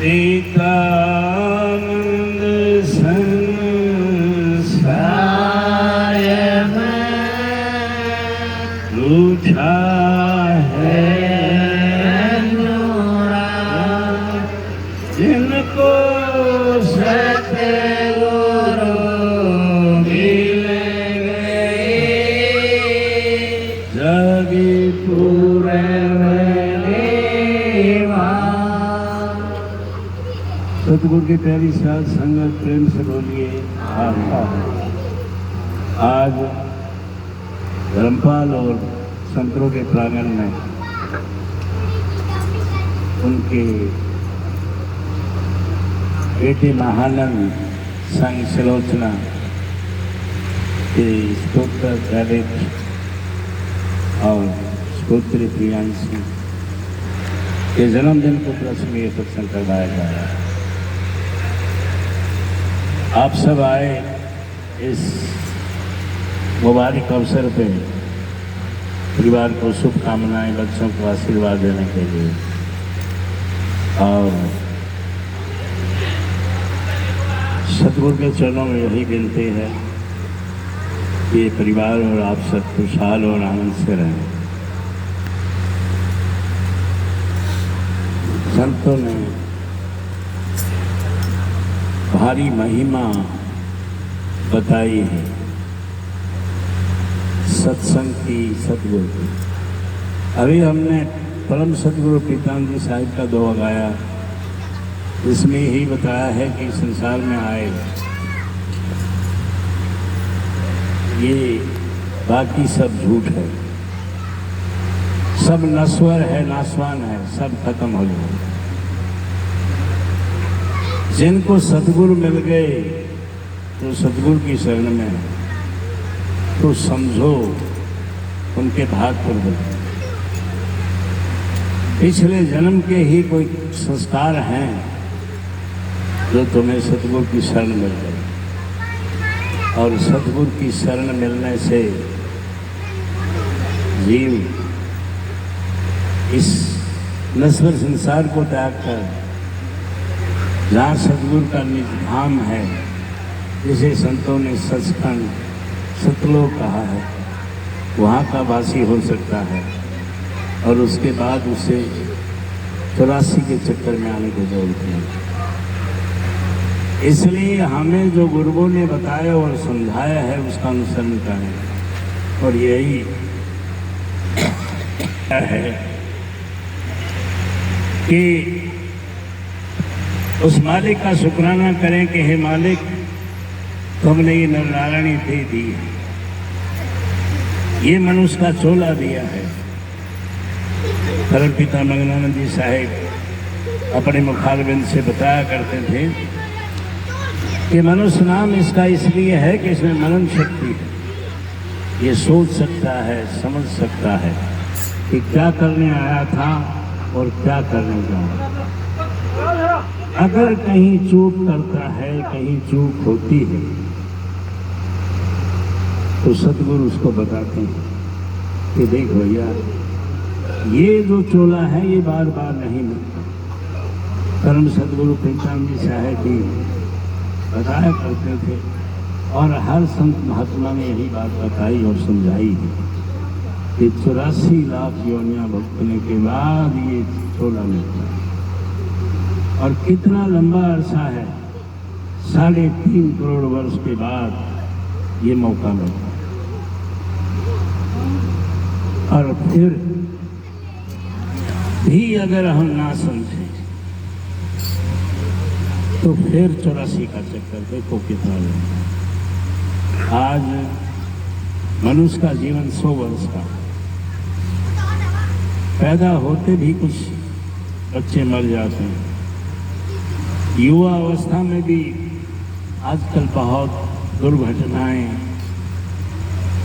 एकानंद संसार में रूठा है जिनको सतगुरु मिलेंगे जगी पूरे सतगुरु की प्यारी साथ संगत प्रेम से बोलिए आज धर्मपाल और संतों के प्रांगण में उनके बेटे महानंद संघ सलोचना के स्तोत्र चरित और स्तोत्र प्रियांशी के जन्मदिन को उपलक्ष्य में यह सत्संग करवाया जा रहा है। आप सब आए इस मुबारक अवसर पे परिवार को शुभकामनाएं, बच्चों को आशीर्वाद देने के लिए और सतगुरु के चरणों में यही विनती है कि परिवार और आप सब खुशहाल और आनंद से रहें। संतों ने भारी महिमा बताई है सत्संग की, सतगुरु की। अभी हमने परम सतगुरु पीताम्बर जी साहिब का दोहा गाया, इसमें ही बताया है कि संसार में आए ये बाकी सब झूठ है, सब नश्वर है, नाशवान है, सब खत्म हो जाए। जिनको सतगुरु मिल गए तो सतगुरु की शरण में तो समझो उनके भाग पर बदले। पिछले जन्म के ही कोई संस्कार हैं जो तुम्हें सतगुरु की शरण मिल गई, और सतगुरु की शरण मिलने से जीव इस नश्वर संसार को त्याग कर जहाँ सतगुरु का निज धाम है, जिसे संतों ने सचखंड सतलोक कहा है, वहाँ का वासी हो सकता है और उसके बाद उसे 84 के चक्कर में आने की जरूरत नहीं। इसलिए हमें जो गुरुओं ने बताया और समझाया है उसका अनुसरण करें, और यही है कि उस मालिक का शुक्राना करें कि हे मालिक, तुमने ये नरनारायणी दे दी है, ये मनुष्य का चोला दिया है। परम पिता मंगलानंद जी साहिब अपने मुखारबिंद से बताया करते थे कि मनुष्य नाम इसका इसलिए है कि इसमें मनन शक्ति है, ये सोच सकता है, समझ सकता है कि क्या करने आया था और क्या करने जा रहा है। अगर कहीं चूक करता है, कहीं चूक होती है, तो सतगुरु उसको बताते हैं कि देख भैया, ये जो चोला है ये बार बार नहीं मिलता। परम सतगुरु पीताम्बर जी साहिब भी बताया करते थे, और हर संत महात्मा ने यही बात बताई और समझाई है कि 84 लाख योनियां भुगतने के बाद ये चोला मिलता है। और कितना लंबा अरसा है, 3.5 करोड़ वर्ष के बाद ये मौका मिलता है। और फिर भी अगर हम ना समझें तो फिर 84 का चक्कर देखो कितना लंबा। आज मनुष्य का जीवन 100 वर्ष का, पैदा होते भी कुछ बच्चे मर जाते हैं। युवा अवस्था में भी आजकल बहुत दुर्घटनाएं,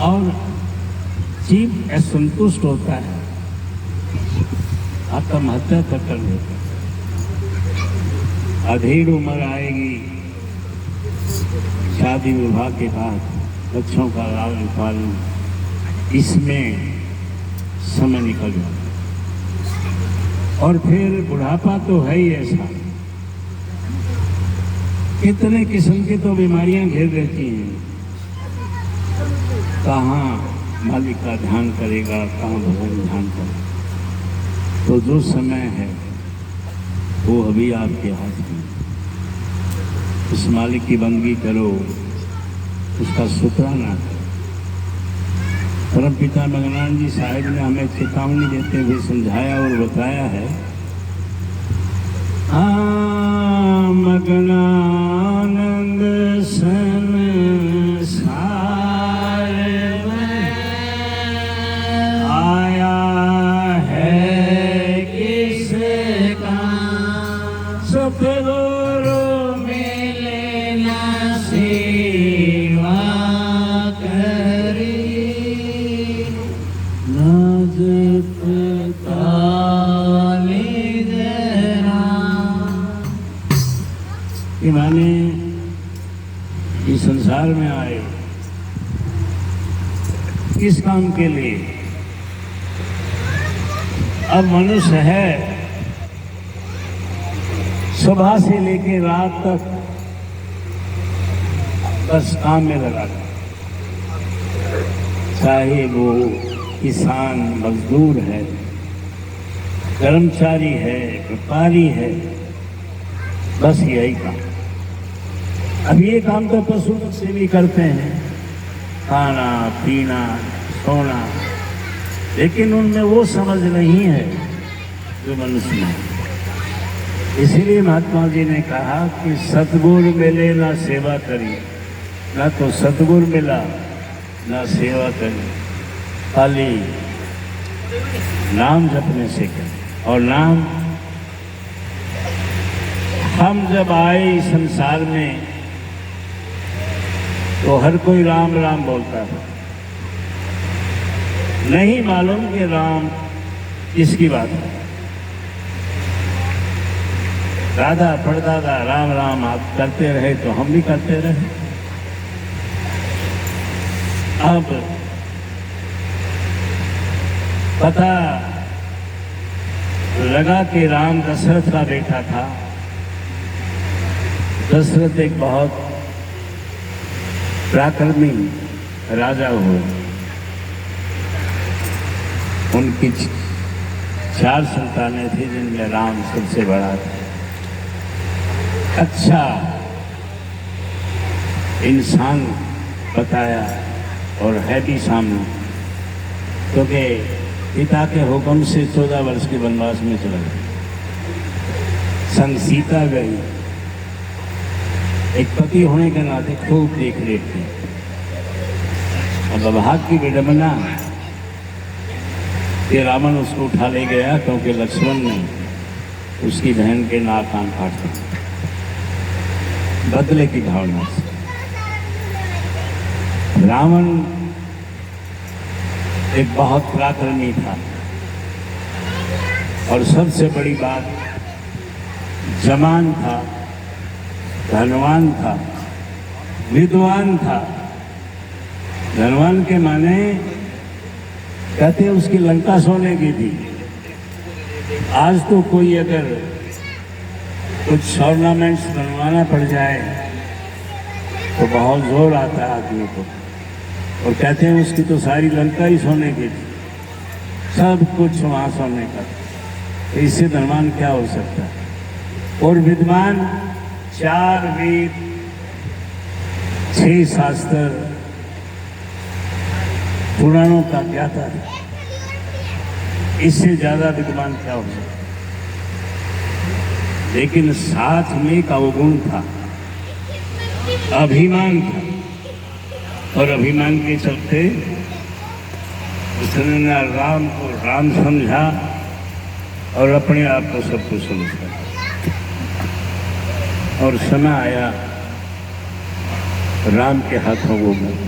और जीव असंतुष्ट होता है, आत्महत्या तक कर लेता है। अधेड़ उम्र आएगी, शादी विवाह के बाद बच्चों का लालन पालन, इसमें समय निकल जाता है। और फिर बुढ़ापा तो है ही ऐसा कितने किस्म की तो बीमारियां घेर रहती हैं। कहाँ मालिक का ध्यान करेगा, कहाँ भगवान ध्यान करेगा। तो जो समय है वो अभी आपके हाथ में। उस मालिक की बंदगी करो, उसका शुक्राना करो। परम पिता मगनानंद जी साहिब ने हमें चेतावनी देते हुए समझाया और बताया है, मगनानंद संसार में आया है किस काम, सतगुरु मिले न सेवा करी, न जपता कि माने इस संसार में आए किस काम के लिए। अब मनुष्य है, सुबह से लेकर रात तक बस काम में लगा, चाहे वो किसान मजदूर है, कर्मचारी है, व्यापारी है, बस यही काम। अब ये काम तो पशु से भी करते हैं, खाना पीना सोना, लेकिन उनमें वो समझ नहीं है जो मनुष्य में। इसीलिए महात्मा जी ने कहा कि सतगुरु मिले ना सेवा करी, ना तो सतगुरु मिला ना सेवा करी, खाली नाम जपने से करें। और नाम हम जब आए इस संसार में तो हर कोई राम राम बोलता था, नहीं मालूम कि राम किसकी बात है। दादा परदादा राम राम आप करते रहे तो हम भी करते रहे। अब पता लगा कि राम दशरथ का बेटा था। दशरथ एक बहुत पराक्रमी राजा हुए। उनकी 4 संतानें थी, जिनमें राम सबसे बड़ा था। अच्छा इंसान बताया और है भी सामने, क्योंकि पिता के हुक्म से 14 वर्ष के वनवास में चला गया। संग सीता गई। एक पति होने के नाते खूब देख रेख थी। अब भाग की विडंबना कि रावण उसको उठा ले गया, क्योंकि लक्ष्मण ने उसकी बहन के नाक कान काट दिए बदले की भावना से। रावण एक बहुत पराक्रमी था, और सबसे बड़ी बात जवान था, धनवान था, विद्वान था। धनवान के माने कहते हैं उसकी लंका सोने की थी। आज तो कोई अगर कुछ ऑर्नामेंट्स बनवाना पड़ जाए तो बहुत जोर आता है आदमी को, और कहते हैं उसकी तो सारी लंका ही सोने की थी, सब कुछ वहाँ सोने का। तो इससे धनवान क्या हो सकता है। और विद्वान 4 वेद 6 शास्त्र पुराणों का ज्ञाता था। इससे ज्यादा विद्वान क्या हो सकता। लेकिन साथ में एक अवगुण था, अभिमान था, और अभिमान के चलते उसने न राम को राम समझा और अपने आप को सब कुछ समझा। और समय आया राम के हाथों वो गया।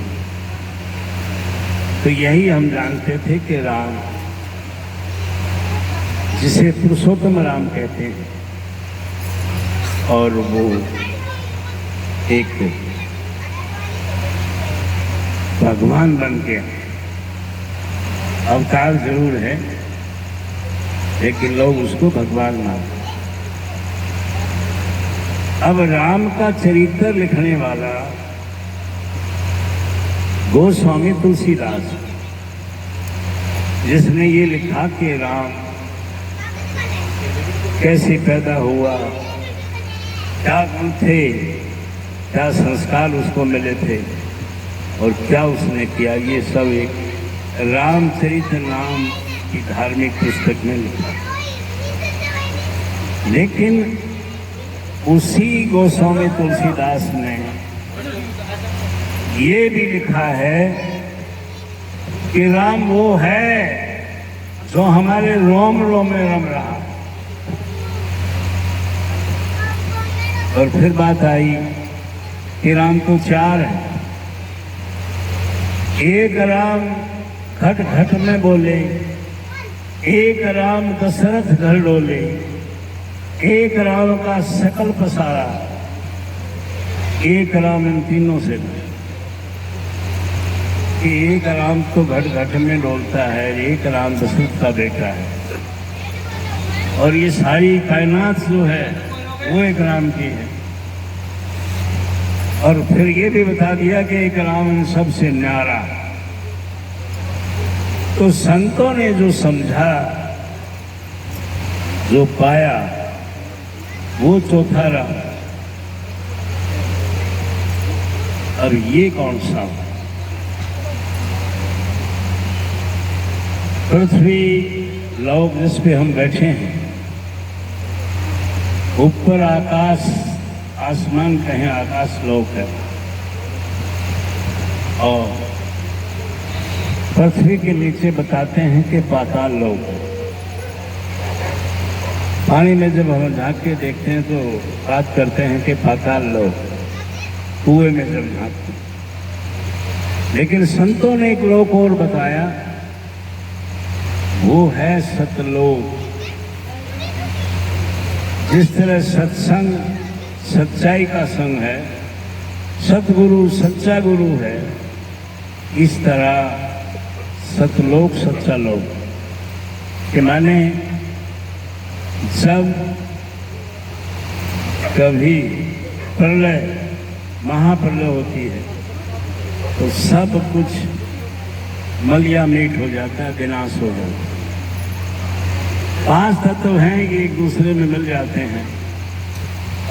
तो यही हम जानते थे कि राम, जिसे पुरुषोत्तम राम कहते हैं, और वो एक भगवान बन के अवतार जरूर है, लेकिन लोग उसको भगवान मानते। अब राम का चरित्र लिखने वाला गोस्वामी तुलसीदास, जिसने ये लिखा कि राम कैसे पैदा हुआ, क्या गुण थे, क्या संस्कार उसको मिले थे और क्या उसने किया, ये सब एक रामचरित नाम की धार्मिक पुस्तक में लिखा। लेकिन उसी गोस्वामी तुलसीदास ने ये भी लिखा है कि राम वो है जो हमारे रोम रोम में रम रहा। और फिर बात आई कि राम तो चार है। एक राम घट घट में बोले, एक राम दशरथ घर डोले, एक राम का सकल पसारा, एक राम इन तीनों से कि एक राम तो घट घट में डोलता है, एक राम दशरथ का बेटा है, और ये सारी कायनात जो है वो एक राम की है। और फिर ये भी बता दिया कि एक राम इन सबसे न्यारा। तो संतों ने जो समझा, जो पाया, वो चौथा राम। और ये कौन सा? पृथ्वी लोक जिस पे हम बैठे हैं, ऊपर आकाश, आसमान कहें आकाश लोक है, और पृथ्वी के नीचे बताते हैं कि पाताल लोक है। पानी में जब हम झांक के देखते हैं तो बात करते हैं कि पाताल लोक, कुएं में जब झांकते हैं। लेकिन संतों ने एक लोक और बताया, वो है सतलोक। जिस तरह सत्संग सच्चाई का संग है, सतगुरु सच्चा गुरु है, इस तरह सतलोक सच्चा लोक के माने जब कभी प्रलय, महाप्रलय होती है तो सब कुछ मलिया मीट हो जाता है, विनाश हो जाता है। 5 तत्व हैं कि एक दूसरे में मिल जाते हैं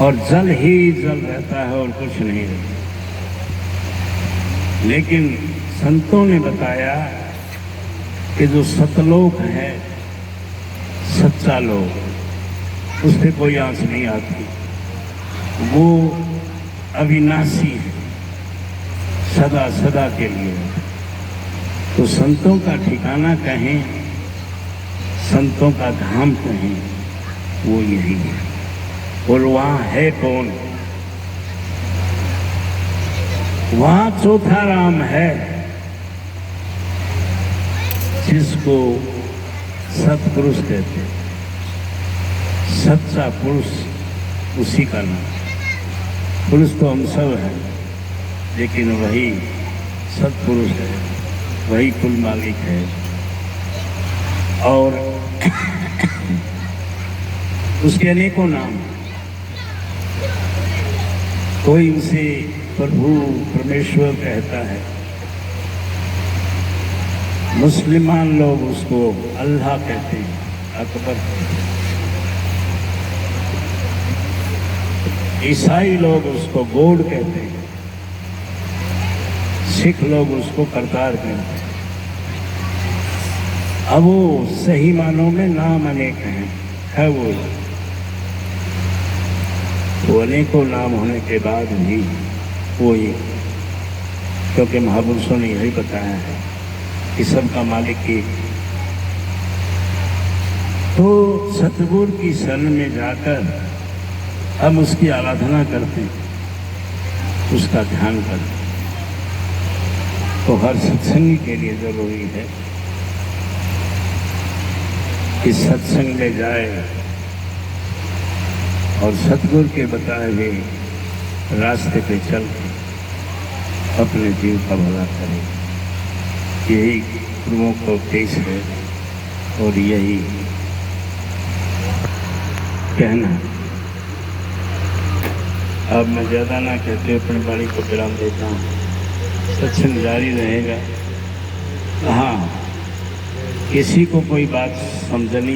और जल ही जल रहता है और कुछ नहीं रहता। लेकिन संतों ने बताया कि जो सतलोक है, सच्चा लोक, उस पर कोई आंच नहीं आती, वो अविनाशी है, सदा सदा के लिए। तो संतों का ठिकाना कहें, संतों का धाम कहें, वो यही है। और वहाँ है कौन? वहाँ चौथा राम है, जिसको सतपुरुष कहते हैं। सच्चा पुरुष उसी का नाम। पुरुष तो हम सब हैं, लेकिन वही सतपुरुष है, वही कुल मालिक है। और उसके अनेकों नाम। कोई उसे प्रभु परमेश्वर कहता है, मुसलमान लोग उसको अल्लाह कहते हैं, अकबर। ईसाई लोग उसको गॉड कहते हैं, सिख लोग उसको करतार कहते हैं। अब वो सही मानों में नाम अनेक हैं, है वो। तो अनेकों नाम होने के बाद भी वो ही, क्योंकि महापुरुषों ने यही बताया है कि सबका मालिक एक। तो सतगुरु की शरण में जाकर हम उसकी आराधना करते हैं, उसका ध्यान करते हैं। तो हर सत्संगी के लिए जरूरी है कि सत्संग में जाए और सतगुरु के बताए हुए रास्ते पे चल अपने जीव का भला करे। यही गुरुओं का उपदेश है और यही कहना। अब मैं ज़्यादा ना कहते अपनी वाणी को विराम देता हूँ। सत्संग जारी रहेगा। हाँ, किसी को कोई बात समझनी